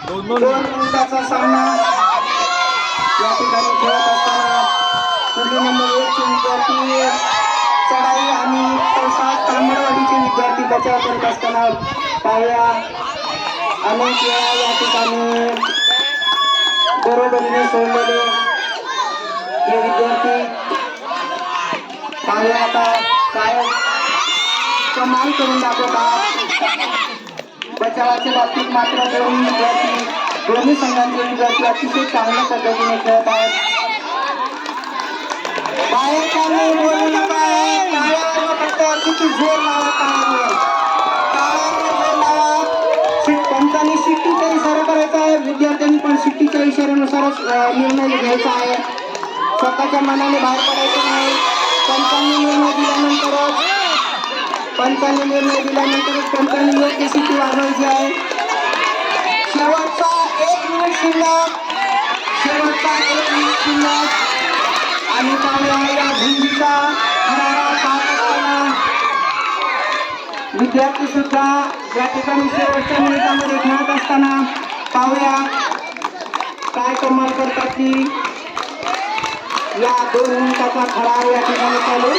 2 मिनिटाचा सामना या ठिकाणी खेळत असताना पुढील नंबर 1 चे विद्यार्थी चढाई आणि प्रसाद तांबडवाडीचे विद्यार्थी बचाव करत असताना पाहूया. अनेक वेळा या ठिकाणी बरोबरीने सोडलेले हे विद्यार्थी पाहूया आता काय कमाल करून दाखवतात. बचावाच्या बाबतीत मात्र दोन्ही संघांचे विद्यार्थी अतिशय चांगल्या पद्धतीने खेळत आहेत. बाहेर काढणे बोलू नका. टाळ्यावर फक्त किती जोर लावा. टाळ्यावर जोर लावा. पंचांनी शिट्टीचा इशारा करायचा आहे. विद्यार्थ्यांनी पण शिट्टीच्या इशाऱ्यानुसारच निर्णय घ्यायचा आहे. स्वतःच्या मनाने बाहेर पडायचं नाही. पंचांनी निर्णय दिल्यानंतरच पंचांनी योग्य शिट्टी वाजवायची आहे. शेवटचा 1 मिनिट शिल्लक. आणि पाहूया या झुंजीचा हरारा पाहत असताना विद्यार्थी सुद्धा या ठिकाणी शेवटच्या मिनिटांमध्ये खेळत असताना पाहूया काय कमाल करतात ती. या 2 मिनिटाचा खडा या ठिकाणी चालू.